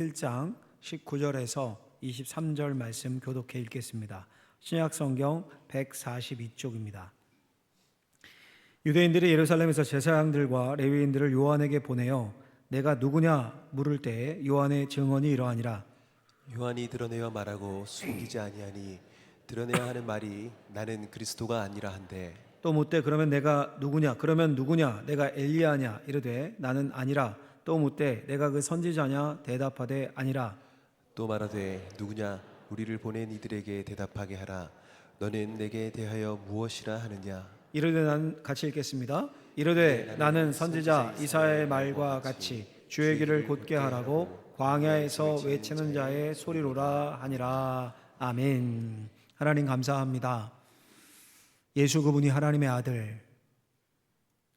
1장 19절에서 23절 말씀 교독해 읽겠습니다. 신약성경 142쪽입니다. 유대인들이 예루살렘에서 제사장들과 레위인들을 요한에게 보내어 내가 누구냐 물을 때에 요한의 증언이 이러하니라. 요한이 드러내어 말하고 숨기지 아니하니 드러내야 하는 말이 나는 그리스도가 아니라 한데, 또 묻되 그러면 내가 누구냐? 그러면 누구냐? 내가 엘리야냐? 이르되 나는 아니라. 또 묻되 내가 그 선지자냐? 대답하되 아니라. 또 말하되 누구냐? 우리를 보낸 이들에게 대답하게 하라. 너는 내게 대하여 무엇이라 하느냐? 이르되 난 같이 읽겠습니다. 이르되 나는 선지자 이사야의 말과 같이 주의 길을 곧게 하라고 광야에서 외치는 자의 소리로라 하니라. 아멘. 하나님 감사합니다. 예수 그분이 하나님의 아들,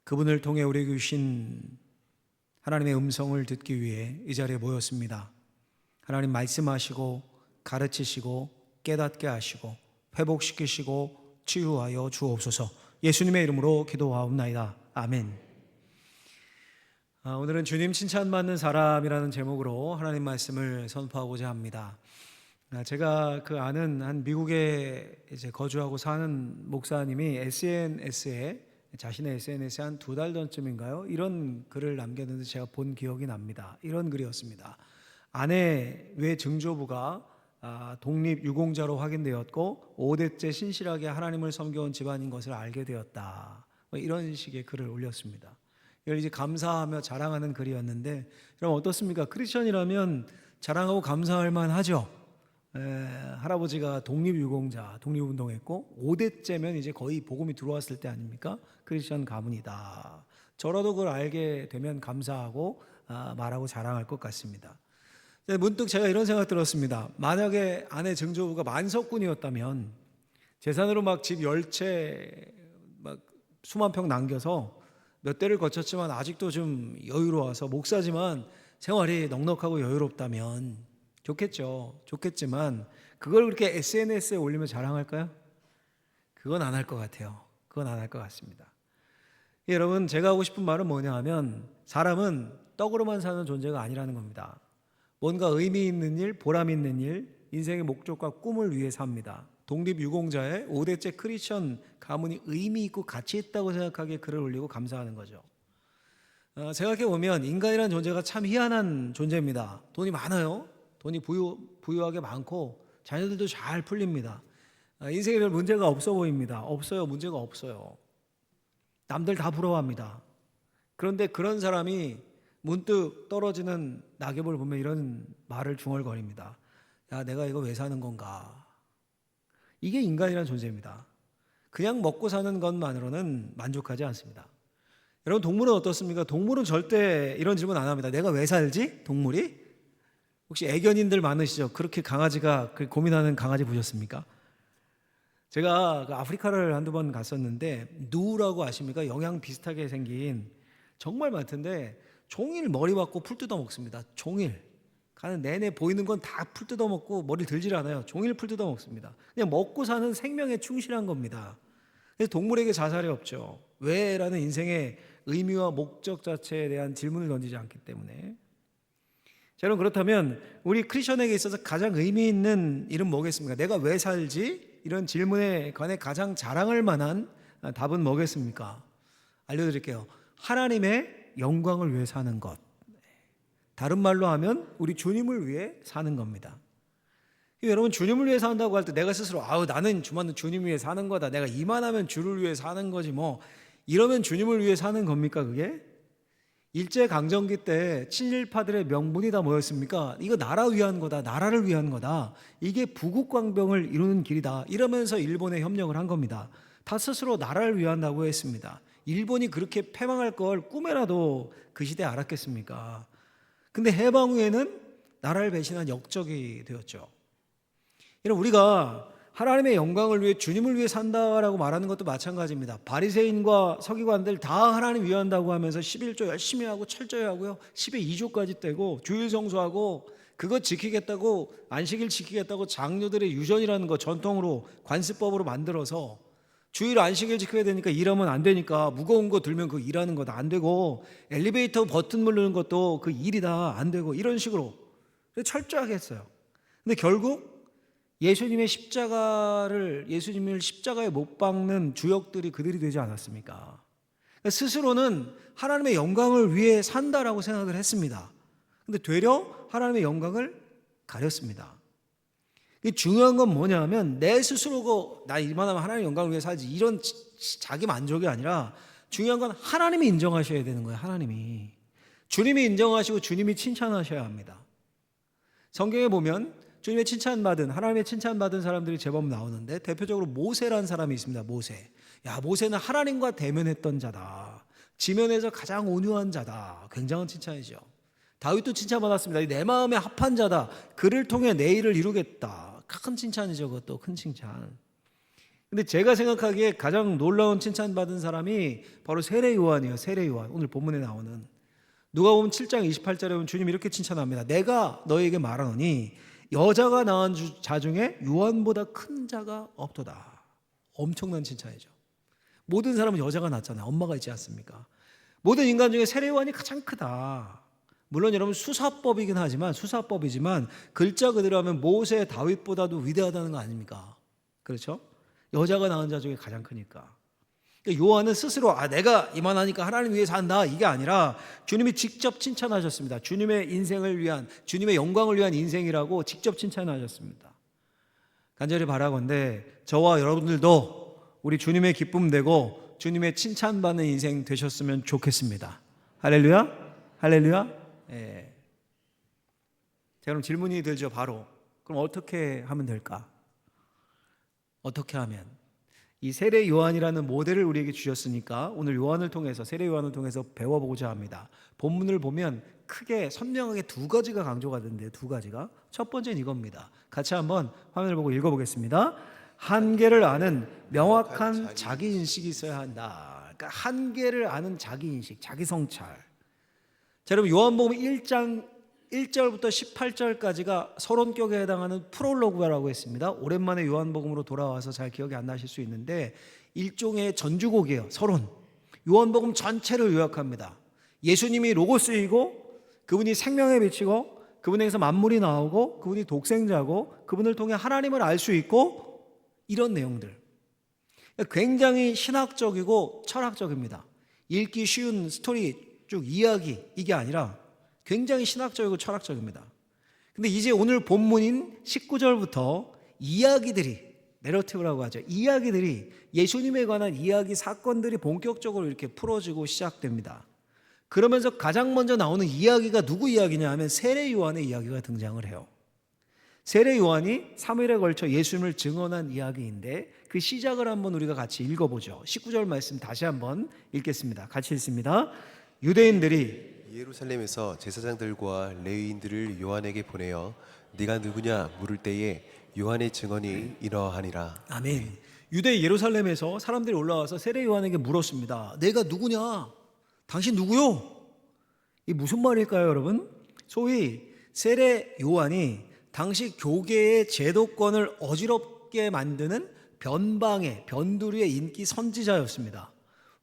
그분을 통해 우리에게 주신 하나님의 음성을 듣기 위해 이 자리에 모였습니다. 하나님 말씀하시고 가르치시고 깨닫게 하시고 회복시키시고 치유하여 주옵소서. 예수님의 이름으로 기도하옵나이다. 아멘. 오늘은 주님 칭찬받는 사람이라는 제목으로 하나님 말씀을 선포하고자 합니다. 제가 아는 한 미국에 이제 거주하고 사는 목사님이 자신의 SNS에 한 2달 전쯤인가요? 이런 글을 남겼는데 제가 본 기억이 납니다. 이런 글이었습니다. 아내 외 증조부가 독립유공자로 확인되었고 5대째 신실하게 하나님을 섬겨온 집안인 것을 알게 되었다. 이런 식의 글을 올렸습니다. 이걸 이제 감사하며 자랑하는 글이었는데, 여러분 어떻습니까? 크리스천이라면 자랑하고 감사할 만하죠. 할아버지가 독립유공자, 독립운동했고 5대째면 이제 거의 복음이 들어왔을 때 아닙니까? 크리스천 가문이다. 저라도 그걸 알게 되면 감사하고 말하고 자랑할 것 같습니다. 문득 제가 이런 생각 들었습니다. 만약에 아내 증조부가 만석군이었다면 재산으로 막 집 10채 막 수만 평 남겨서 몇 대를 거쳤지만 아직도 좀 여유로워서 목사지만 생활이 넉넉하고 여유롭다면 좋겠죠. 좋겠지만 그걸 그렇게 SNS에 올리면 자랑할까요? 그건 안 할 것 같아요. 그건 안 할 것 같습니다. 여러분, 제가 하고 싶은 말은 뭐냐 하면 사람은 떡으로만 사는 존재가 아니라는 겁니다. 뭔가 의미 있는 일, 보람 있는 일, 인생의 목적과 꿈을 위해 삽니다. 독립유공자의 5대째 크리스천 가문이 의미 있고 가치 있다고 생각하기에 글을 올리고 감사하는 거죠. 생각해보면 인간이라는 존재가 참 희한한 존재입니다. 돈이 많아요. 돈이 부유하게 많고 자녀들도 잘 풀립니다. 인생에 별 문제가 없어 보입니다. 없어요. 문제가 없어요. 남들 다 부러워합니다. 그런데 그런 사람이 문득 떨어지는 낙엽을 보면 이런 말을 중얼거립니다. 야, 내가 이거 왜 사는 건가? 이게 인간이라는 존재입니다. 그냥 먹고 사는 것만으로는 만족하지 않습니다. 여러분, 동물은 어떻습니까? 동물은 절대 이런 질문 안 합니다. 내가 왜 살지? 동물이? 혹시 애견인들 많으시죠? 그렇게 강아지가 고민하는 강아지 보셨습니까? 제가 아프리카를 한두 번 갔었는데 누라고 아십니까? 영양 비슷하게 생긴 정말 많던데 종일 머리 받고 풀 뜯어 먹습니다. 종일 가는 내내 보이는 건 다 풀 뜯어 먹고 머리를 들질 않아요. 종일 풀 뜯어 먹습니다. 그냥 먹고 사는 생명에 충실한 겁니다. 그래서 동물에게 자살이 없죠. 왜? 라는 인생의 의미와 목적 자체에 대한 질문을 던지지 않기 때문에. 여러분, 그렇다면 우리 크리스천에게 있어서 가장 의미 있는 일은 뭐겠습니까? 내가 왜 살지? 이런 질문에 관해 가장 자랑할 만한 답은 뭐겠습니까? 알려드릴게요. 하나님의 영광을 위해 사는 것. 다른 말로 하면 우리 주님을 위해 사는 겁니다. 여러분, 주님을 위해 산다고 할 때 내가 스스로 나는 주님을 위해 사는 거다. 내가 이만하면 주를 위해 사는 거지 뭐. 이러면 주님을 위해 사는 겁니까 그게? 일제강점기 때 친일파들의 명분이 다 뭐였습니까? 이거 나라 위한 거다. 나라를 위한 거다. 이게 부국광병을 이루는 길이다. 이러면서 일본에 협력을 한 겁니다. 다 스스로 나라를 위한다고 했습니다. 일본이 그렇게 패망할 걸 꿈에라도 그 시대에 알았겠습니까? 근데 해방 후에는 나라를 배신한 역적이 되었죠. 이런 우리가 하나님의 영광을 위해 주님을 위해 산다라고 말하는 것도 마찬가지입니다. 바리새인과 서기관들 다 하나님 위한다고 하면서 11조 열심히 하고 철저히 하고요. 10에 2조까지 떼고 주일 성수하고 그거 지키겠다고, 안식일 지키겠다고 장로들의 유전이라는 거 전통으로 관습법으로 만들어서 주일 안식일 지켜야 되니까 일하면 안 되니까 무거운 거 들면 그 일하는 거 다 안 되고 엘리베이터 버튼 누르는 것도 그 일이 다 안 되고 이런 식으로 그래서 철저하게 했어요. 근데 결국 예수님을 십자가에 못 박는 주역들이 그들이 되지 않았습니까? 그러니까 스스로는 하나님의 영광을 위해 산다라고 생각을 했습니다. 근데 되려 하나님의 영광을 가렸습니다. 중요한 건 뭐냐면 내 스스로가 나 이만하면 하나님의 영광을 위해 살지 이런 자기 만족이 아니라 중요한 건 하나님이 인정하셔야 되는 거예요. 하나님이. 주님이 인정하시고 주님이 칭찬하셔야 합니다. 성경에 보면 주님의 칭찬받은 하나님의 칭찬받은 사람들이 제법 나오는데 대표적으로 모세라는 사람이 있습니다. 모세. 야, 모세는 하나님과 대면했던 자다. 지면에서 가장 온유한 자다. 굉장한 칭찬이죠. 다윗도 칭찬받았습니다. 내 마음에 합한 자다. 그를 통해 내 일을 이루겠다. 큰 칭찬이죠. 그것도 큰 칭찬. 근데 제가 생각하기에 가장 놀라운 칭찬받은 사람이 바로 세례 요한이에요. 세례 요한. 오늘 본문에 나오는. 누가복음 7장 28절에 보면 주님 이렇게 칭찬합니다. 내가 너에게 말하노니 여자가 낳은 자 중에 요한보다 큰 자가 없도다. 엄청난 칭찬이죠. 모든 사람은 여자가 낳잖아요. 엄마가 있지 않습니까? 모든 인간 중에 세례 요한이 가장 크다. 물론 여러분 수사법이지만 글자 그대로 하면 모세 다윗보다도 위대하다는 거 아닙니까? 그렇죠? 여자가 낳은 자 중에 가장 크니까. 그러니까 요한은 스스로 내가 이만하니까 하나님 위해 산다 이게 아니라 주님이 직접 칭찬하셨습니다. 주님의 인생을 위한 주님의 영광을 위한 인생이라고 직접 칭찬하셨습니다. 간절히 바라건대 저와 여러분들도 우리 주님의 기쁨 되고 주님의 칭찬받는 인생 되셨으면 좋겠습니다. 할렐루야. 할렐루야. 예. 자, 그럼 질문이 들죠. 바로 그럼 어떻게 하면 될까? 어떻게 하면 이 세례 요한이라는 모델을 우리에게 주셨으니까 오늘 요한을 통해서 세례 요한을 통해서 배워보고자 합니다. 본문을 보면 크게 선명하게 두 가지가 강조가 되는데 두 가지가 첫 번째는 이겁니다. 같이 한번 화면을 보고 읽어보겠습니다. 한계를 아는 명확한 자기인식이 있어야 한다. 그러니까 한계를 아는 자기인식, 자기성찰. 자, 여러분 요한복음 1장 1절부터 18절까지가 서론격에 해당하는 프롤로그라고 했습니다. 오랜만에 요한복음으로 돌아와서 잘 기억이 안 나실 수 있는데 일종의 전주곡이에요. 서론. 요한복음 전체를 요약합니다. 예수님이 로고스이고 그분이 생명에 비치고 그분에게서 만물이 나오고 그분이 독생자고 그분을 통해 하나님을 알 수 있고 이런 내용들. 굉장히 신학적이고 철학적입니다. 읽기 쉬운 스토리 쭉 이야기 이게 아니라 굉장히 신학적이고 철학적입니다. 근데 이제 오늘 본문인 19절부터 이야기들이 내러티브라고 하죠. 이야기들이 예수님에 관한 이야기 사건들이 본격적으로 이렇게 풀어지고 시작됩니다. 그러면서 가장 먼저 나오는 이야기가 누구 이야기냐 하면 세례 요한의 이야기가 등장을 해요. 세례 요한이 3일에 걸쳐 예수님을 증언한 이야기인데 그 시작을 한번 우리가 같이 읽어보죠. 19절 말씀 다시 한번 읽겠습니다. 같이 읽습니다. 유대인들이 예루살렘에서 제사장들과 레위인들을 요한에게 보내어 네가 누구냐 물을 때에 요한의 증언이 이러하니라. 아멘. 유대 예루살렘에서 사람들이 올라와서 세례 요한에게 물었습니다. 내가 누구냐? 당신 누구요? 이 무슨 말일까요, 여러분? 소위 세례 요한이 당시 교계의 제도권을 어지럽게 만드는 변두리의 인기 선지자였습니다.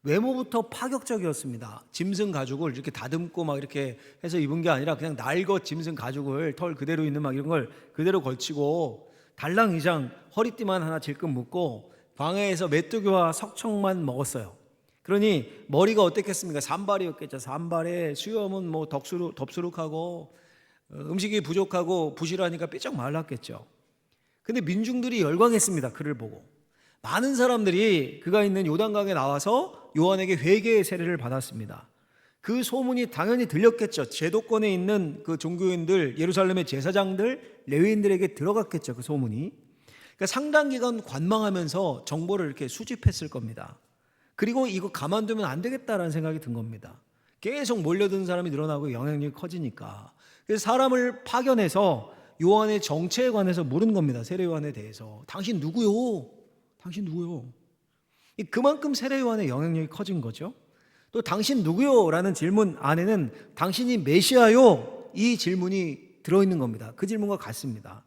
외모부터 파격적이었습니다. 짐승 가죽을 이렇게 다듬고 막 이렇게 해서 입은 게 아니라 그냥 날것 짐승 가죽을 털 그대로 있는 막 이런 걸 그대로 걸치고 달랑이장 허리띠만 하나 질끈 묶고 광야에서 메뚜기와 석청만 먹었어요. 그러니 머리가 어땠겠습니까? 산발이었겠죠. 산발에 수염은 뭐 덥수룩하고 음식이 부족하고 부실하니까 삐쩍 말랐겠죠. 근데 민중들이 열광했습니다. 그를 보고. 많은 사람들이 그가 있는 요단강에 나와서 요한에게 회개의 세례를 받았습니다. 그 소문이 당연히 들렸겠죠. 제도권에 있는 그 종교인들, 예루살렘의 제사장들, 레위인들에게 들어갔겠죠. 그 소문이. 그러니까 상당 기간 관망하면서 정보를 이렇게 수집했을 겁니다. 그리고 이거 가만두면 안 되겠다라는 생각이 든 겁니다. 계속 몰려드는 사람이 늘어나고 영향력이 커지니까. 그래서 사람을 파견해서 요한의 정체에 관해서 물은 겁니다. 세례 요한에 대해서. 당신 누구요? 당신 누구요? 그만큼 세례 요한의 영향력이 커진 거죠. 또 당신 누구요? 라는 질문 안에는 당신이 메시아요? 이 질문이 들어있는 겁니다. 그 질문과 같습니다.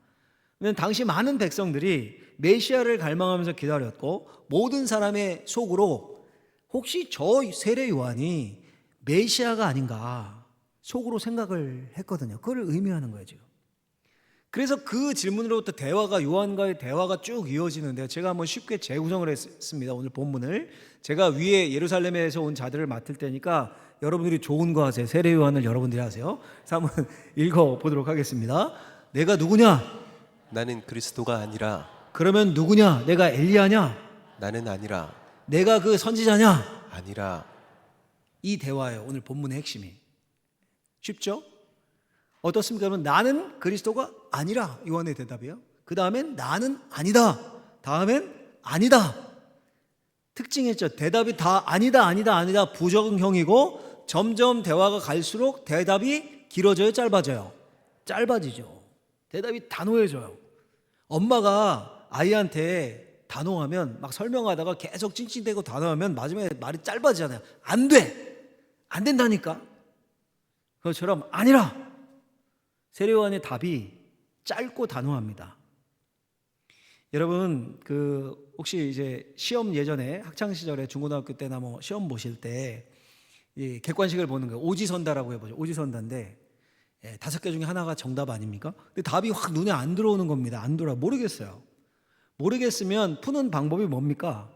왜냐하면 당시 많은 백성들이 메시아를 갈망하면서 기다렸고 모든 사람의 속으로 혹시 저 세례 요한이 메시아가 아닌가 속으로 생각을 했거든요. 그걸 의미하는 거예요 지금. 그래서 그 질문으로부터 대화가 요한과의 대화가 쭉 이어지는데요. 제가 한번 쉽게 재구성을 했습니다. 오늘 본문을 제가 위에 예루살렘에서 온 자들을 맡을 때니까 여러분들이 좋은 거 하세요. 세례 요한을 여러분들이 하세요. 그래서 한번 읽어보도록 하겠습니다. 내가 누구냐? 나는 그리스도가 아니라. 그러면 누구냐? 내가 엘리야냐? 나는 아니라. 내가 그 선지자냐? 아니라. 이 대화예요. 오늘 본문의 핵심이. 쉽죠? 어떻습니까? 그러면 나는 그리스도가 아니라 요한의 대답이에요. 그 다음엔 나는 아니다. 다음엔 아니다. 특징했죠. 대답이 다 아니다 부정형이고 점점 대화가 갈수록 대답이 길어져요, 짧아져요? 짧아지죠. 대답이 단호해져요. 엄마가 아이한테 단호하면 막 설명하다가 계속 찡찡대고 단호하면 마지막에 말이 짧아지잖아요. 안 돼! 안 된다니까. 그것처럼 아니라. 세례 요한의 답이 짧고 단호합니다. 여러분 혹시 이제 시험 예전에 학창 시절에 중고등학교 때나 뭐 시험 보실 때 이 객관식을 보는 거예요. 오지선다라고 해보죠. 오지선다인데 5개 중에 하나가 정답 아닙니까? 근데 답이 확 눈에 안 들어오는 겁니다. 안 들어와. 모르겠어요. 모르겠으면 푸는 방법이 뭡니까?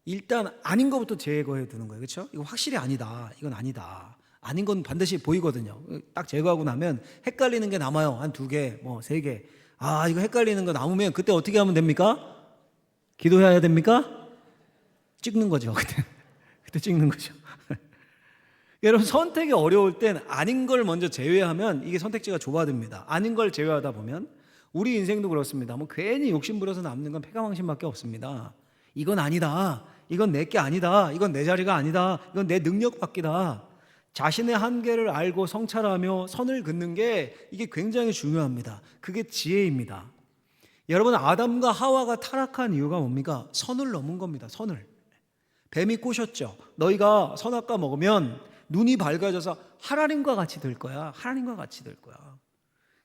일단 아닌 것부터 제거해 두는 거예요. 그렇죠? 이거 확실히 아니다. 이건 아니다. 아닌 건 반드시 보이거든요. 딱 제거하고 나면 헷갈리는 게 남아요. 한 2개, 뭐 3개. 아, 이거 헷갈리는 거 남으면 그때 어떻게 하면 됩니까? 기도해야 됩니까? 찍는 거죠. 그때 찍는 거죠. 여러분 선택이 어려울 땐 아닌 걸 먼저 제외하면 이게 선택지가 좁아집니다. 아닌 걸 제외하다 보면 우리 인생도 그렇습니다. 뭐 괜히 욕심부려서 남는 건 패가망신밖에 없습니다. 이건 아니다. 이건 내 게 아니다. 이건 내 자리가 아니다. 이건 내 능력 밖이다. 자신의 한계를 알고 성찰하며 선을 긋는 게 이게 굉장히 중요합니다. 그게 지혜입니다. 여러분 아담과 하와가 타락한 이유가 뭡니까? 선을 넘은 겁니다. 선을. 뱀이 꼬셨죠. 너희가 선악과 먹으면 눈이 밝아져서 하나님과 같이 될 거야. 하나님과 같이 될 거야.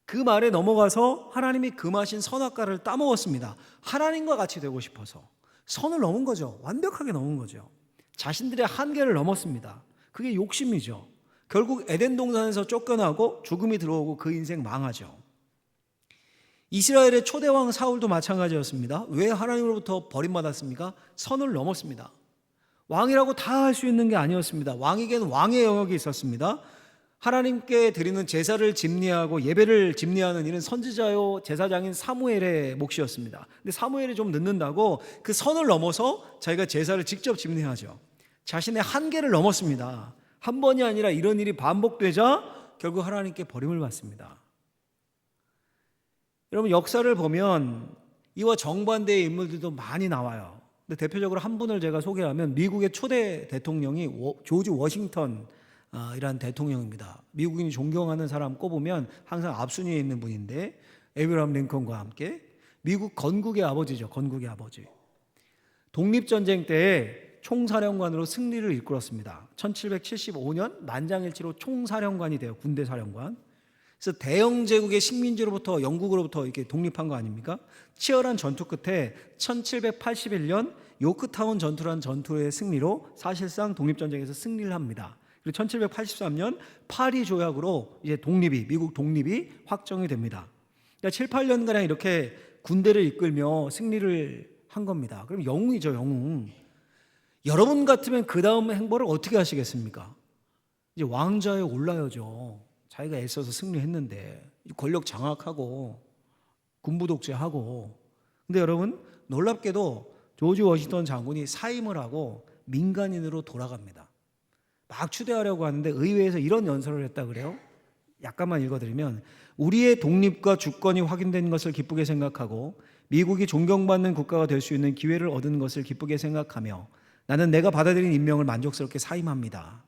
그 말에 넘어가서 하나님이 금하신 선악과를 따먹었습니다. 하나님과 같이 되고 싶어서 선을 넘은 거죠. 완벽하게 넘은 거죠. 자신들의 한계를 넘었습니다. 그게 욕심이죠. 결국 에덴 동산에서 쫓겨나고 죽음이 들어오고 그 인생 망하죠. 이스라엘의 초대왕 사울도 마찬가지였습니다. 왜 하나님으로부터 버림받았습니까? 선을 넘었습니다. 왕이라고 다 할 수 있는 게 아니었습니다. 왕에게는 왕의 영역이 있었습니다. 하나님께 드리는 제사를 집리하고 예배를 집리하는 일은 선지자요 제사장인 사무엘의 몫이었습니다. 근데 사무엘이 좀 늦는다고 그 선을 넘어서 자기가 제사를 직접 집리하죠. 자신의 한계를 넘었습니다. 한 번이 아니라 이런 일이 반복되자 결국 하나님께 버림을 받습니다. 여러분 역사를 보면 이와 정반대의 인물들도 많이 나와요. 근데 대표적으로 한 분을 제가 소개하면 미국의 초대 대통령이 조지 워싱턴 이란 대통령입니다. 미국인이 존경하는 사람 꼽으면 항상 앞순위에 있는 분인데 에브라함 링컨과 함께 미국 건국의 아버지죠. 건국의 아버지. 독립전쟁 때 총사령관으로 승리를 이끌었습니다. 1775년 만장일치로 총사령관이 돼요. 군대 사령관. 그래서 대영 제국의 식민지로부터 영국으로부터 이렇게 독립한 거 아닙니까? 치열한 전투 끝에 1781년 요크타운 전투라는 전투의 승리로 사실상 독립전쟁에서 승리를 합니다. 그리고 1783년 파리 조약으로 이제 미국 독립이 확정이 됩니다. 그러니까 7, 8년가량 이렇게 군대를 이끌며 승리를 한 겁니다. 그럼 영웅이죠, 영웅. 여러분 같으면 그 다음 행보를 어떻게 하시겠습니까? 이제 왕좌에 올라야죠. 자기가 애써서 승리했는데 권력 장악하고 군부 독재하고. 근데 여러분 놀랍게도 조지 워싱턴 장군이 사임을 하고 민간인으로 돌아갑니다. 막 추대하려고 하는데 의회에서 이런 연설을 했다 그래요. 약간만 읽어드리면 우리의 독립과 주권이 확인된 것을 기쁘게 생각하고 미국이 존경받는 국가가 될 수 있는 기회를 얻은 것을 기쁘게 생각하며 나는 내가 받아들인 임명을 만족스럽게 사임합니다.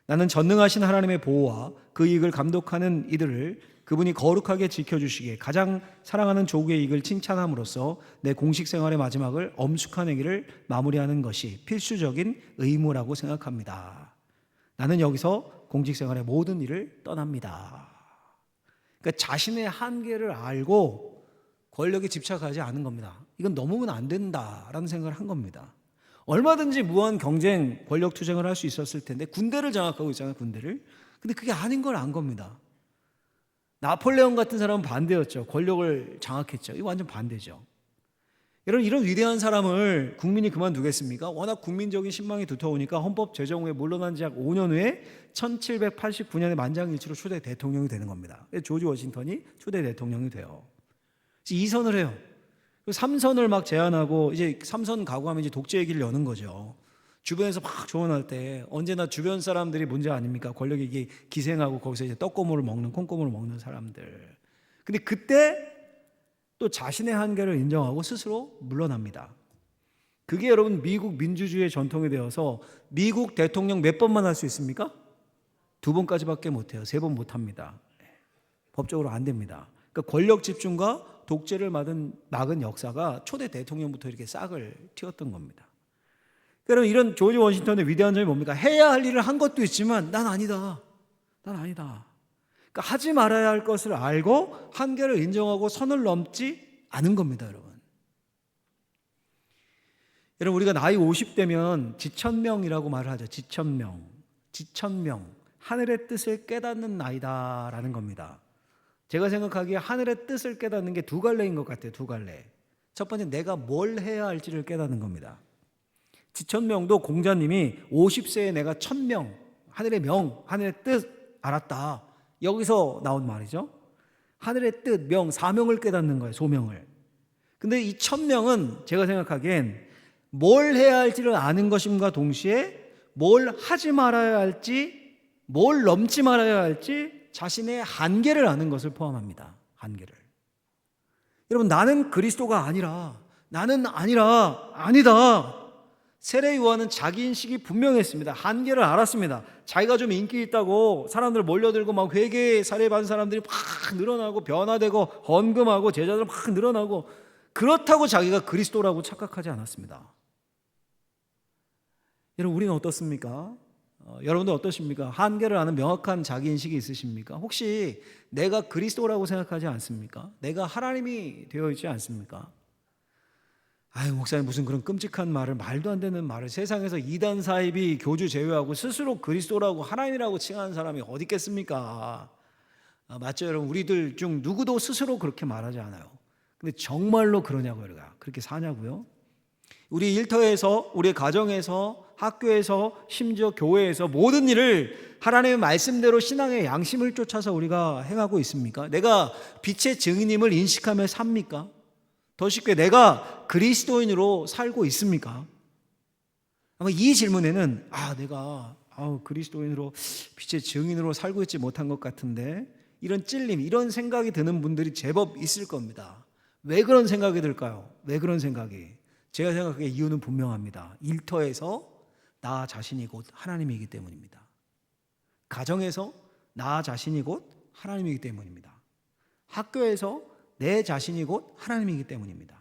나는 전능하신 하나님의 보호와 그 이익을 감독하는 이들을 그분이 거룩하게 지켜주시기에 가장 사랑하는 조국의 이익을 칭찬함으로써 내 공식 생활의 마지막을 엄숙한 행위를 마무리하는 것이 필수적인 의무라고 생각합니다. 나는 여기서 공직 생활의 모든 일을 떠납니다. 그러니까 자신의 한계를 알고 권력에 집착하지 않은 겁니다. 이건 넘으면 안 된다라는 생각을 한 겁니다. 얼마든지 무한 경쟁, 권력 투쟁을 할 수 있었을 텐데 군대를 장악하고 있잖아요, 군대를. 근데 그게 아닌 걸 안 겁니다. 나폴레옹 같은 사람은 반대였죠. 권력을 장악했죠. 이거 완전 반대죠. 여러분, 이런 위대한 사람을 국민이 그만두겠습니까? 워낙 국민적인 신망이 두터우니까 헌법 제정 후에 물러난 지 약 5년 후에 1789년에 만장일치로 초대 대통령이 되는 겁니다. 조지 워싱턴이 초대 대통령이 돼요. 2선을 해요. 3선을 막 제안하고 이제 3선 가고 하면 이제 독재의 길을 여는 거죠. 주변에서 막 조언할 때 언제나 주변 사람들이 문제 아닙니까? 권력이 기생하고 거기서 이제 떡고물을 먹는, 콩고물을 먹는 사람들. 근데 그때 또 자신의 한계를 인정하고 스스로 물러납니다. 그게 여러분 미국 민주주의의 전통이 되어서 미국 대통령 몇 번만 할 수 있습니까? 2번까지밖에 못해요. 3번 못합니다. 법적으로 안 됩니다. 그러니까 권력 집중과 독재를 막은 역사가 초대 대통령부터 이렇게 싹을 틔웠던 겁니다. 여러분, 이런 조지 워싱턴의 위대한 점이 뭡니까? 해야 할 일을 한 것도 있지만 난 아니다. 그러니까 하지 말아야 할 것을 알고 한계를 인정하고 선을 넘지 않은 겁니다, 여러분. 여러분, 우리가 나이 50대면 지천명이라고 말을 하죠. 지천명. 하늘의 뜻을 깨닫는 나이다라는 겁니다. 제가 생각하기에 하늘의 뜻을 깨닫는 게 2갈래인 것 같아요. 2갈래. 첫 번째, 내가 뭘 해야 할지를 깨닫는 겁니다. 지천명도 공자님이 50세에 내가 천명, 하늘의 명, 하늘의 뜻 알았다. 여기서 나온 말이죠. 하늘의 뜻, 명, 사명을 깨닫는 거예요. 소명을. 근데 이 천명은 제가 생각하기엔 뭘 해야 할지를 아는 것임과 동시에 뭘 하지 말아야 할지, 뭘 넘지 말아야 할지 자신의 한계를 아는 것을 포함합니다. 한계를. 여러분, 나는 그리스도가 아니라, 아니다. 세례 요한은 자기 인식이 분명했습니다. 한계를 알았습니다. 자기가 좀 인기 있다고 사람들 몰려들고 막 회개 사례 받은 사람들이 막 늘어나고 변화되고 헌금하고 제자들 막 늘어나고 그렇다고 자기가 그리스도라고 착각하지 않았습니다. 여러분, 우리는 어떻습니까? 여러분들 어떠십니까? 한계를 아는 명확한 자기 인식이 있으십니까? 혹시 내가 그리스도라고 생각하지 않습니까? 내가 하나님이 되어 있지 않습니까? 아유, 목사님 무슨 그런 끔찍한 말을, 말도 안 되는 말을, 세상에서 이단 사이비 교주 제외하고 스스로 그리스도라고 하나님이라고 칭하는 사람이 어디 있겠습니까? 맞죠, 여러분? 우리들 중 누구도 스스로 그렇게 말하지 않아요. 근데 정말로 그러냐고요? 우리가 그렇게 사냐고요? 우리 일터에서, 우리 가정에서, 학교에서, 심지어 교회에서 모든 일을 하나님의 말씀대로 신앙의 양심을 쫓아서 우리가 행하고 있습니까? 내가 빛의 증인임을 인식하며 삽니까? 더 쉽게, 내가 그리스도인으로 살고 있습니까? 아마 이 질문에는 내가 그리스도인으로 빛의 증인으로 살고 있지 못한 것 같은데, 이런 찔림, 이런 생각이 드는 분들이 제법 있을 겁니다. 왜 그런 생각이 들까요? 왜 그런 생각이? 제가 생각하기에 이유는 분명합니다. 일터에서 나 자신이 곧 하나님이기 때문입니다. 가정에서 나 자신이 곧 하나님이기 때문입니다. 학교에서 내 자신이 곧 하나님이기 때문입니다.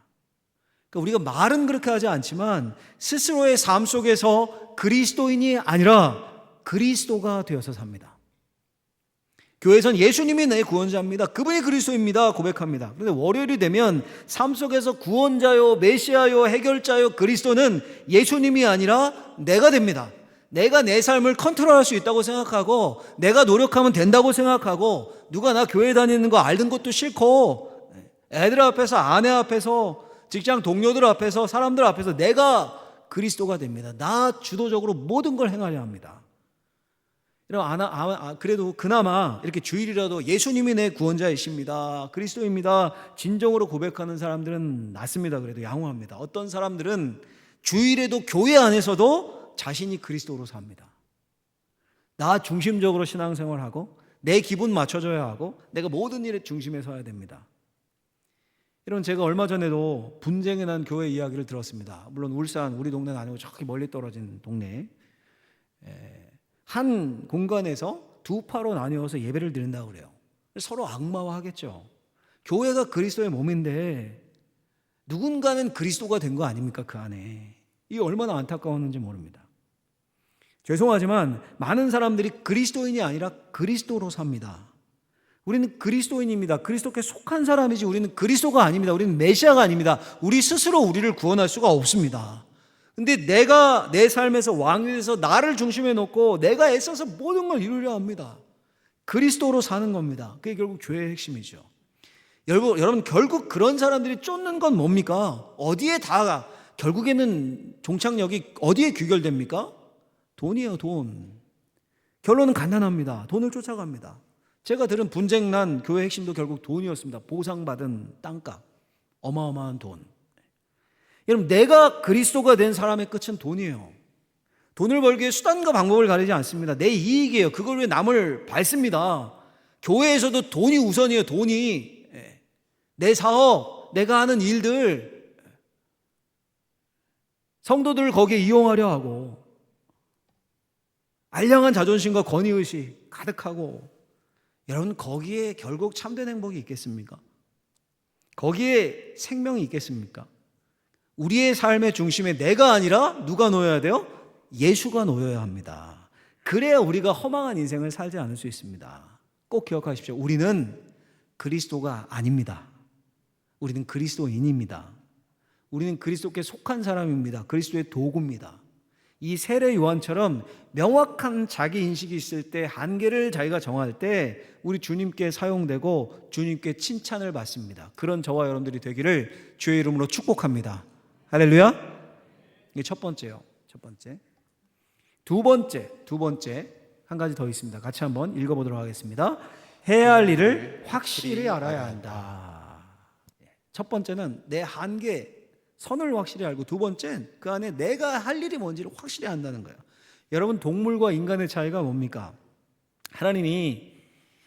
그러니까 우리가 말은 그렇게 하지 않지만 스스로의 삶 속에서 그리스도인이 아니라 그리스도가 되어서 삽니다. 교회에선 예수님이 내 구원자입니다. 그분이 그리스도입니다. 고백합니다. 그런데 월요일이 되면 삶 속에서 구원자요, 메시아요, 해결자요, 그리스도는 예수님이 아니라 내가 됩니다. 내가 내 삶을 컨트롤할 수 있다고 생각하고, 내가 노력하면 된다고 생각하고, 누가 나 교회 다니는 거 알던 것도 싫고, 애들 앞에서, 아내 앞에서, 직장 동료들 앞에서, 사람들 앞에서 내가 그리스도가 됩니다. 나 주도적으로 모든 걸 행하려 합니다. 그래도 그나마 이렇게 주일이라도 예수님이 내 구원자이십니다, 그리스도입니다, 진정으로 고백하는 사람들은 낫습니다. 그래도 양호합니다. 어떤 사람들은 주일에도 교회 안에서도 자신이 그리스도로 삽니다. 나 중심적으로 신앙생활하고 내 기분 맞춰줘야 하고 내가 모든 일의 중심에 서야 됩니다. 여러분, 제가 얼마 전에도 분쟁이 난 교회 이야기를 들었습니다. 물론 울산, 우리 동네는 아니고 저기 멀리 떨어진 동네, 한 공간에서 두 파로 나뉘어서 예배를 드린다고 그래요. 서로 악마화하겠죠. 교회가 그리스도의 몸인데 누군가는 그리스도가 된 거 아닙니까? 그 안에. 이게 얼마나 안타까웠는지 모릅니다. 죄송하지만 많은 사람들이 그리스도인이 아니라 그리스도로 삽니다. 우리는 그리스도인입니다. 그리스도께 속한 사람이지 우리는 그리스도가 아닙니다. 우리는 메시아가 아닙니다. 우리 스스로 우리를 구원할 수가 없습니다. 근데 내가 내 삶에서 왕이 돼서 나를 중심에 놓고 내가 애써서 모든 걸 이루려 합니다. 그리스도로 사는 겁니다. 그게 결국 교회의 핵심이죠. 여러분 결국 그런 사람들이 쫓는 건 뭡니까? 어디에 다 결국에는 종착역이 어디에 귀결됩니까? 돈이에요, 돈. 결론은 간단합니다. 돈을 쫓아갑니다. 제가 들은 분쟁 난 교회 핵심도 결국 돈이었습니다. 보상받은 땅값, 어마어마한 돈. 여러분, 내가 그리스도가 된 사람의 끝은 돈이에요. 돈을 벌기 위해 수단과 방법을 가리지 않습니다. 내 이익이에요. 그걸 위해 남을 밟습니다. 교회에서도 돈이 우선이에요. 돈이. 내 사업, 내가 하는 일들, 성도들을 거기에 이용하려 하고, 알량한 자존심과 권위의식 가득하고, 여러분 거기에 결국 참된 행복이 있겠습니까? 거기에 생명이 있겠습니까? 우리의 삶의 중심에 내가 아니라 누가 놓여야 돼요? 예수가 놓여야 합니다. 그래야 우리가 허망한 인생을 살지 않을 수 있습니다. 꼭 기억하십시오. 우리는 그리스도가 아닙니다. 우리는 그리스도인입니다. 우리는 그리스도께 속한 사람입니다. 그리스도의 도구입니다. 이 세례 요한처럼 명확한 자기 인식이 있을 때, 한계를 자기가 정할 때 우리 주님께 사용되고 주님께 칭찬을 받습니다. 그런 저와 여러분들이 되기를 주의 이름으로 축복합니다. 할렐루야. 이게 첫 번째요. 첫 번째. 두 번째 한 가지 더 있습니다. 같이 한번 읽어보도록 하겠습니다. 해야 할 일을 확실히 알아야 한다. 첫 번째는 내 한계, 선을 확실히 알고, 두 번째는 그 안에 내가 할 일이 뭔지를 확실히 안다는 거예요. 여러분, 동물과 인간의 차이가 뭡니까? 하나님이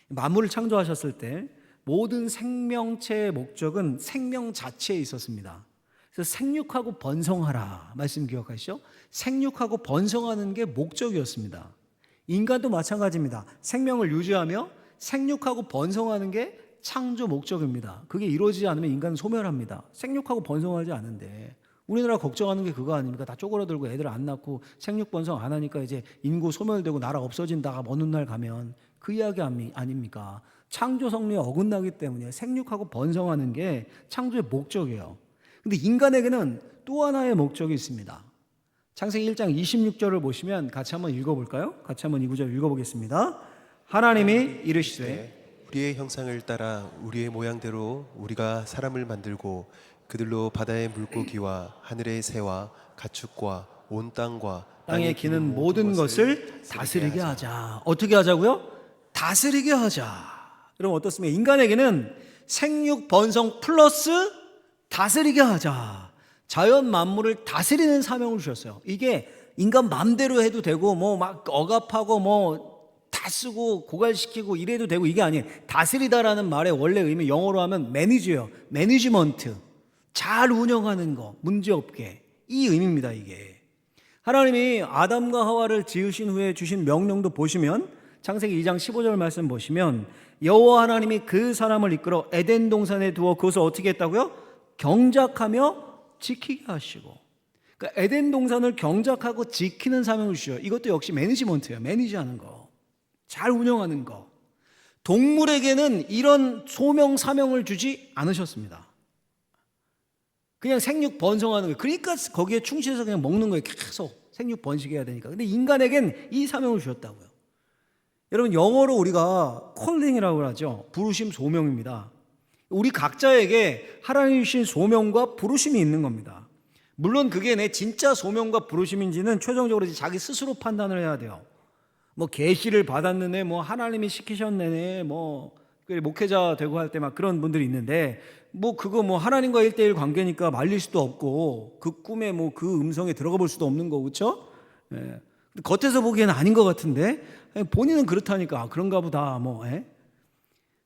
만물을 창조하셨을 때 모든 생명체의 목적은 생명 자체에 있었습니다. 그래서 생육하고 번성하라 말씀 기억하시죠? 생육하고 번성하는 게 목적이었습니다. 인간도 마찬가지입니다. 생명을 유지하며 생육하고 번성하는 게 창조 목적입니다. 그게 이루어지지 않으면 인간은 소멸합니다. 생육하고 번성하지 않은데 우리나라 걱정하는 게 그거 아닙니까? 다 쪼그라들고 애들 안 낳고 생육 번성 안 하니까 이제 인구 소멸되고 나라 없어진다가 먼 훗날 가면 그 이야기 아닙니까? 창조 성리에 어긋나기 때문에 생육하고 번성하는 게 창조의 목적이에요. 근데 인간에게는 또 하나의 목적이 있습니다. 창세기 1장 26절을 보시면 같이 한번 읽어볼까요? 같이 한번 이 구절 읽어보겠습니다. 하나님이 이르시되 우리의 형상을 따라 우리의 모양대로 우리가 사람을 만들고 그들로 바다의 물고기와 하늘의 새와 가축과 온 땅과 땅에 기는 모든 것을 다스리게 하자. 어떻게 하자고요? 다스리게 하자. 여러분 어떻습니까? 인간에게는 생육 번성 플러스 다스리게 하자. 자연 만물을 다스리는 사명을 주셨어요. 이게 인간 맘대로 해도 되고 뭐 막 억압하고 뭐 다 쓰고 고갈시키고 이래도 되고 이게 아니에요. 다스리다라는 말의 원래 의미 영어로 하면 매니저예요. 매니지먼트. 잘 운영하는 거, 문제없게. 이 의미입니다, 이게. 하나님이 아담과 하와를 지으신 후에 주신 명령도 보시면 창세기 2장 15절 말씀 보시면 여호와 하나님이 그 사람을 이끌어 에덴 동산에 두어 그것을 어떻게 했다고요? 경작하며 지키게 하시고. 그러니까 에덴 동산을 경작하고 지키는 사명을 주셔요. 이것도 역시 매니지먼트예요. 매니지하는 거. 잘 운영하는 거. 동물에게는 이런 소명 사명을 주지 않으셨습니다. 그냥 생육 번성하는 거예요. 그러니까 거기에 충실해서 그냥 먹는 거예요. 계속 생육 번식해야 되니까. 근데 인간에겐 이 사명을 주셨다고요. 여러분 영어로 우리가 콜링이라고 하죠. 부르심 소명입니다. 우리 각자에게 하나님 주신 소명과 부르심이 있는 겁니다. 물론 그게 내 진짜 소명과 부르심인지는 최종적으로 자기 스스로 판단을 해야 돼요. 뭐 계시를 받았느네, 뭐 하나님이 시키셨느네, 뭐 목회자 되고 할 때 막 그런 분들이 있는데 뭐 그거 뭐 하나님과 1대1 관계니까 말릴 수도 없고 그 꿈에 뭐 그 음성에 들어가 볼 수도 없는 거 그렇죠? 예. 겉에서 보기에는 아닌 것 같은데 본인은 그렇다니까 그런가 보다 뭐. 예?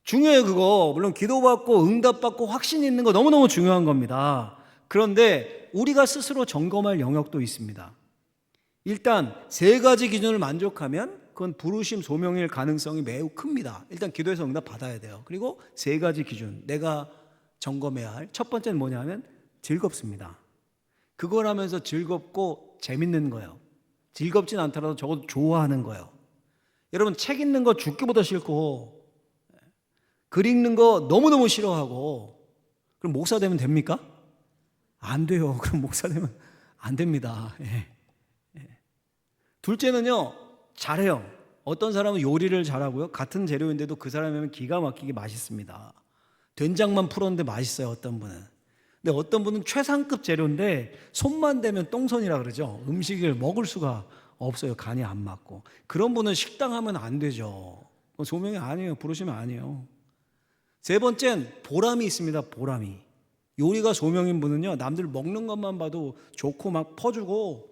중요해요 그거. 물론 기도받고 응답받고 확신 있는 거 너무너무 중요한 겁니다. 그런데 우리가 스스로 점검할 영역도 있습니다. 일단 세 가지 기준을 만족하면 그건 부르심 소명일 가능성이 매우 큽니다. 일단 기도해서 응답 받아야 돼요. 그리고 세 가지 기준 내가 점검해야 할 첫 번째는 뭐냐면 즐겁습니다. 그걸 하면서 즐겁고 재밌는 거예요. 즐겁진 않더라도 적어도 좋아하는 거예요. 여러분 책 읽는 거 죽기보다 싫고 글 읽는 거 너무너무 싫어하고 그럼 목사 되면 됩니까? 안 돼요. 그럼 목사 되면 안 됩니다. 예. 둘째는요, 잘해요. 어떤 사람은 요리를 잘하고요. 같은 재료인데도 그 사람이 하면 기가 막히게 맛있습니다. 된장만 풀었는데 맛있어요, 어떤 분은. 근데 어떤 분은 최상급 재료인데 손만 대면 똥손이라 그러죠. 음식을 먹을 수가 없어요. 간이 안 맞고. 그런 분은 식당 하면 안 되죠. 소명이 아니에요. 부르시면 아니에요. 세 번째는 보람이 있습니다. 보람이. 요리가 소명인 분은요, 남들 먹는 것만 봐도 좋고 막 퍼주고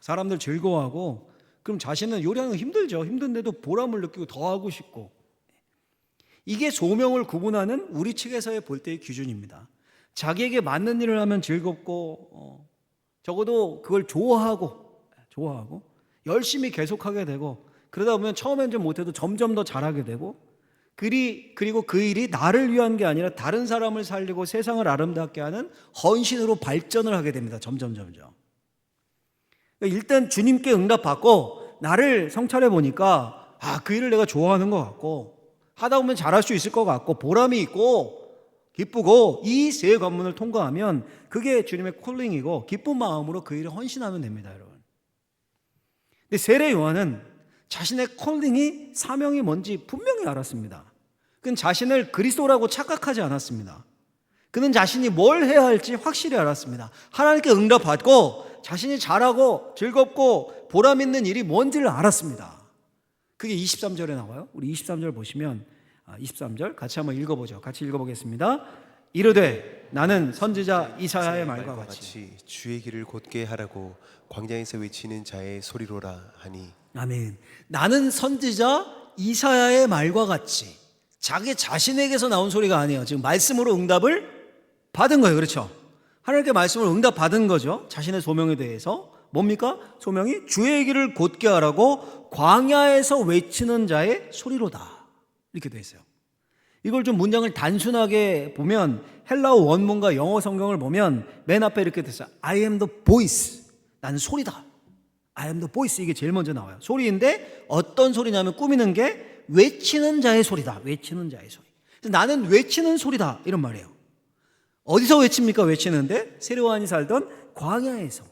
사람들 즐거워하고, 그럼 자신은 요리하는 거 힘들죠. 힘든데도 보람을 느끼고 더 하고 싶고. 이게 소명을 구분하는 우리 측에서의 볼 때의 기준입니다. 자기에게 맞는 일을 하면 즐겁고 적어도 그걸 좋아하고 열심히 계속하게 되고, 그러다 보면 처음엔 좀 못해도 점점 더 잘하게 되고, 그리고 그 일이 나를 위한 게 아니라 다른 사람을 살리고 세상을 아름답게 하는 헌신으로 발전을 하게 됩니다. 점점. 일단 주님께 응답받고 나를 성찰해 보니까 그 일을 내가 좋아하는 것 같고 하다 보면 잘할 수 있을 것 같고 보람이 있고 기쁘고, 이 세 관문을 통과하면 그게 주님의 콜링이고 기쁜 마음으로 그 일에 헌신하면 됩니다, 여러분. 근데 세례 요한은 자신의 콜링이, 사명이 뭔지 분명히 알았습니다. 그는 자신을 그리스도라고 착각하지 않았습니다. 그는 자신이 뭘 해야 할지 확실히 알았습니다. 하나님께 응답받고 자신이 잘하고 즐겁고 보람 있는 일이 뭔지를 알았습니다. 그게 23절에 나와요. 우리 23절 보시면 23절 같이 한번 읽어보죠. 같이 읽어보겠습니다. 이르되 나는 선지자 이사야의 말과 같이 주의 길을 곧게 하라고 광야에서 외치는 자의 소리로라 하니. 아멘. 나는 선지자 이사야의 말과 같이. 자기 자신에게서 나온 소리가 아니에요. 지금 말씀으로 응답을 받은 거예요. 그렇죠? 하나님께 말씀으로 응답받은 거죠. 자신의 소명에 대해서. 뭡니까? 소명이 주의 길을 곧게 하라고 광야에서 외치는 자의 소리로다. 이렇게 돼 있어요. 이걸 좀 문장을 단순하게 보면, 헬라어 원문과 영어 성경을 보면 맨 앞에 이렇게 돼 있어요. I am the voice. 나는 소리다. I am the voice. 이게 제일 먼저 나와요. 소리인데 어떤 소리냐면 꾸미는 게 외치는 자의 소리다. 외치는 자의 소리. 나는 외치는 소리다. 이런 말이에요. 어디서 외칩니까? 외치는데 세례 요한이 살던 광야에서.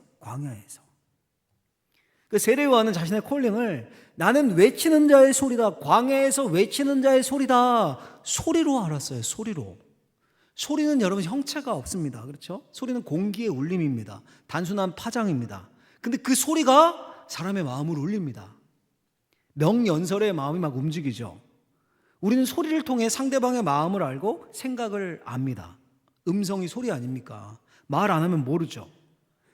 그 세례 요한은 자신의 콜링을 나는 외치는 자의 소리다. 광야에서 외치는 자의 소리다. 소리로 알았어요. 소리로. 소리는 여러분 형체가 없습니다. 그렇죠? 소리는 공기의 울림입니다. 단순한 파장입니다. 근데 그 소리가 사람의 마음을 울립니다. 명연설의 마음이 막 움직이죠. 우리는 소리를 통해 상대방의 마음을 알고 생각을 압니다. 음성이 소리 아닙니까? 말 안 하면 모르죠.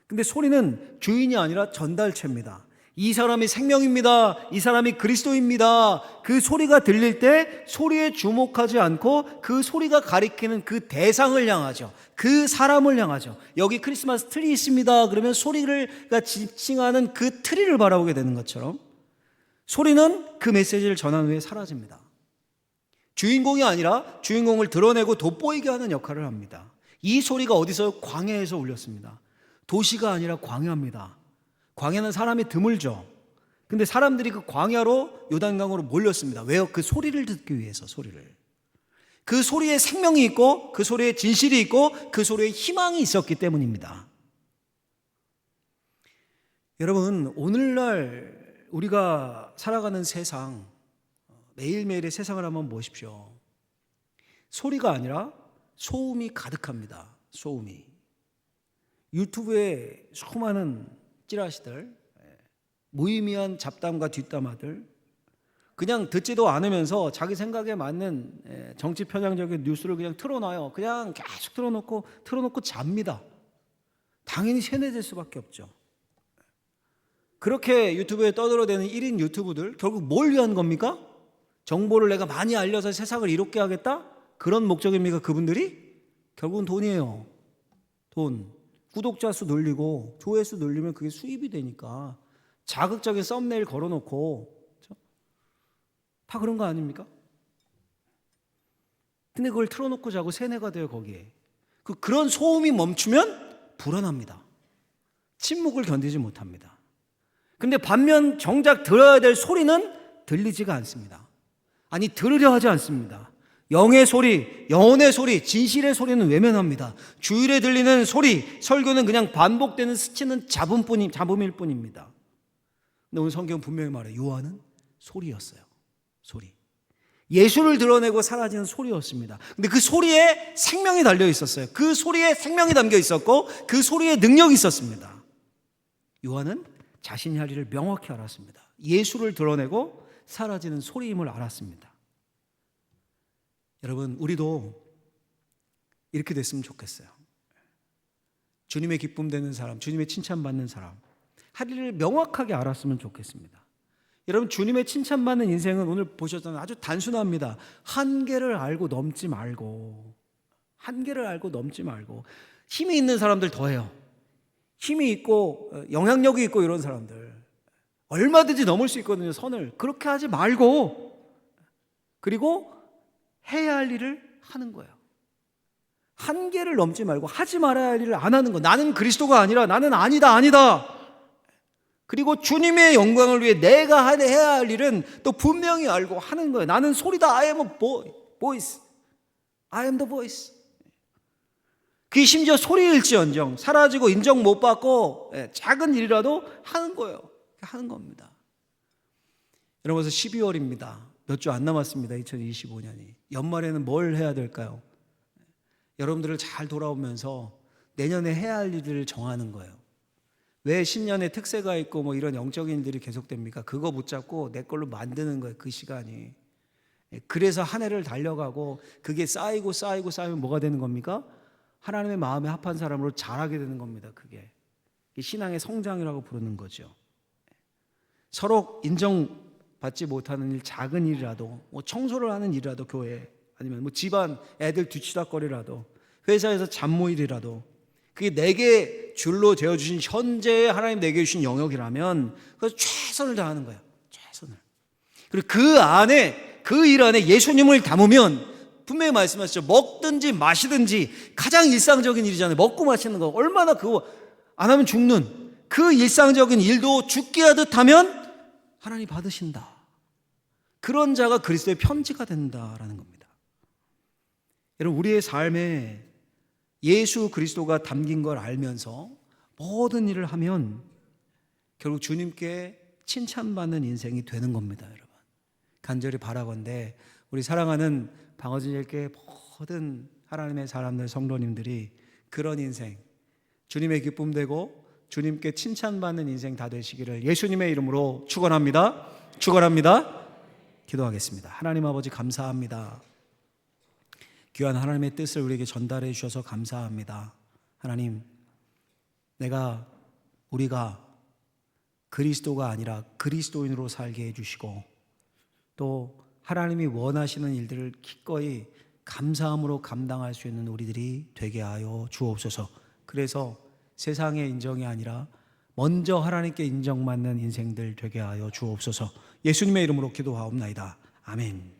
근데 소리는 주인이 아니라 전달체입니다. 이 사람이 생명입니다. 이 사람이 그리스도입니다. 그 소리가 들릴 때 소리에 주목하지 않고 그 소리가 가리키는 그 대상을 향하죠. 그 사람을 향하죠. 여기 크리스마스 트리 있습니다. 그러면 소리가 지칭하는 그 트리를 바라보게 되는 것처럼 소리는 그 메시지를 전한 후에 사라집니다. 주인공이 아니라 주인공을 드러내고 돋보이게 하는 역할을 합니다. 이 소리가 어디서? 광야에서 울렸습니다. 도시가 아니라 광야입니다. 광야는 사람이 드물죠. 근데 사람들이 그 광야로 요단강으로 몰렸습니다. 왜요? 그 소리를 듣기 위해서. 소리를. 그 소리에 생명이 있고 그 소리에 진실이 있고 그 소리에 희망이 있었기 때문입니다. 여러분, 오늘날 우리가 살아가는 세상, 매일매일의 세상을 한번 보십시오. 소리가 아니라 소음이 가득합니다. 소음이. 유튜브에 수많은 찌라시들, 무의미한 잡담과 뒷담화들, 그냥 듣지도 않으면서 자기 생각에 맞는 정치 편향적인 뉴스를 그냥 틀어놔요. 그냥 계속 틀어놓고 잡니다. 당연히 세뇌될 수밖에 없죠. 그렇게 유튜브에 떠들어대는 1인 유튜브들, 결국 뭘 위한 겁니까? 정보를 내가 많이 알려서 세상을 이롭게 하겠다? 그런 목적입니까? 그분들이? 결국은 돈이에요. 돈. 구독자 수 늘리고 조회수 늘리면 그게 수입이 되니까 자극적인 썸네일 걸어놓고, 그렇죠? 다 그런 거 아닙니까? 근데 그걸 틀어놓고 자고 세뇌가 돼요. 거기에 그런 소음이 멈추면 불안합니다. 침묵을 견디지 못합니다. 근데 반면 정작 들어야 될 소리는 들리지가 않습니다. 아니, 들으려 하지 않습니다. 영의 소리, 영혼의 소리, 진실의 소리는 외면합니다. 주일에 들리는 소리, 설교는 그냥 반복되는 스치는 잡음일 뿐입니다. 근데 오늘 성경 분명히 말해요. 요한은 소리였어요. 소리. 예수를 드러내고 사라지는 소리였습니다. 근데 그 소리에 생명이 달려 있었어요. 그 소리에 생명이 담겨 있었고 그 소리에 능력이 있었습니다. 요한은 자신이 할 일을 명확히 알았습니다. 예수를 드러내고 사라지는 소리임을 알았습니다. 여러분, 우리도 이렇게 됐으면 좋겠어요. 주님의 기쁨 되는 사람, 주님의 칭찬받는 사람, 할 일을 명확하게 알았으면 좋겠습니다. 여러분, 주님의 칭찬받는 인생은 오늘 보셨잖아요. 아주 단순합니다. 한계를 알고 넘지 말고, 한계를 알고 넘지 말고. 힘이 있는 사람들 더해요. 힘이 있고 영향력이 있고 이런 사람들 얼마든지 넘을 수 있거든요. 선을. 그렇게 하지 말고, 그리고 해야 할 일을 하는 거예요. 한계를 넘지 말고 하지 말아야 할 일을 안 하는 거. 나는 그리스도가 아니라 나는 아니다. 그리고 주님의 영광을 위해 내가 해야 할 일은 또 분명히 알고 하는 거예요. 나는 소리다. I am a voice. I am the voice. 그게 심지어 소리일지언정 사라지고 인정 못 받고 작은 일이라도 하는 거예요. 하는 겁니다. 여러분, 벌써 12월입니다. 몇 주 안 남았습니다. 2025년이. 연말에는 뭘 해야 될까요? 여러분들을 잘 돌아오면서 내년에 해야 할 일들을 정하는 거예요. 왜 신년에 특세가 있고 뭐 이런 영적인 일들이 계속됩니까? 그거 붙잡고 내 걸로 만드는 거예요. 그 시간이. 그래서 한 해를 달려가고 그게 쌓이면 뭐가 되는 겁니까? 하나님의 마음에 합한 사람으로 자라게 되는 겁니다. 그게 신앙의 성장이라고 부르는 거죠. 서로 인정받지 못하는 일, 작은 일이라도, 뭐 청소를 하는 일이라도, 교회 아니면 뭐 집안 애들 뒤치다거리라도, 회사에서 잡모일이라도, 그게 내게 줄로 되어주신 현재 하나님 내게 주신 영역이라면 그래서 최선을 다하는 거예요. 최선을. 그리고 그 일 안에 예수님을 담으면 분명히 말씀하셨죠. 먹든지 마시든지 가장 일상적인 일이잖아요. 먹고 마시는 거. 얼마나 그거 안 하면 죽는 그 일상적인 일도 죽게 하듯 하면 하나님 받으신다. 그런 자가 그리스도의 편지가 된다라는 겁니다. 여러분, 우리의 삶에 예수 그리스도가 담긴 걸 알면서 모든 일을 하면 결국 주님께 칭찬받는 인생이 되는 겁니다. 여러분, 간절히 바라건대 우리 사랑하는 방어진일교회 모든 하나님의 사람들, 성도님들이 그런 인생, 주님의 기쁨 되고 주님께 칭찬받는 인생 다 되시기를 예수님의 이름으로 축원합니다. 기도하겠습니다. 하나님 아버지, 감사합니다. 귀한 하나님의 뜻을 우리에게 전달해 주셔서 감사합니다. 하나님, 우리가 그리스도가 아니라 그리스도인으로 살게 해주시고 또 하나님이 원하시는 일들을 기꺼이 감사함으로 감당할 수 있는 우리들이 되게 하여 주옵소서. 그래서 세상의 인정이 아니라 먼저 하나님께 인정받는 인생들 되게 하여 주옵소서. 예수님의 이름으로 기도하옵나이다. 아멘.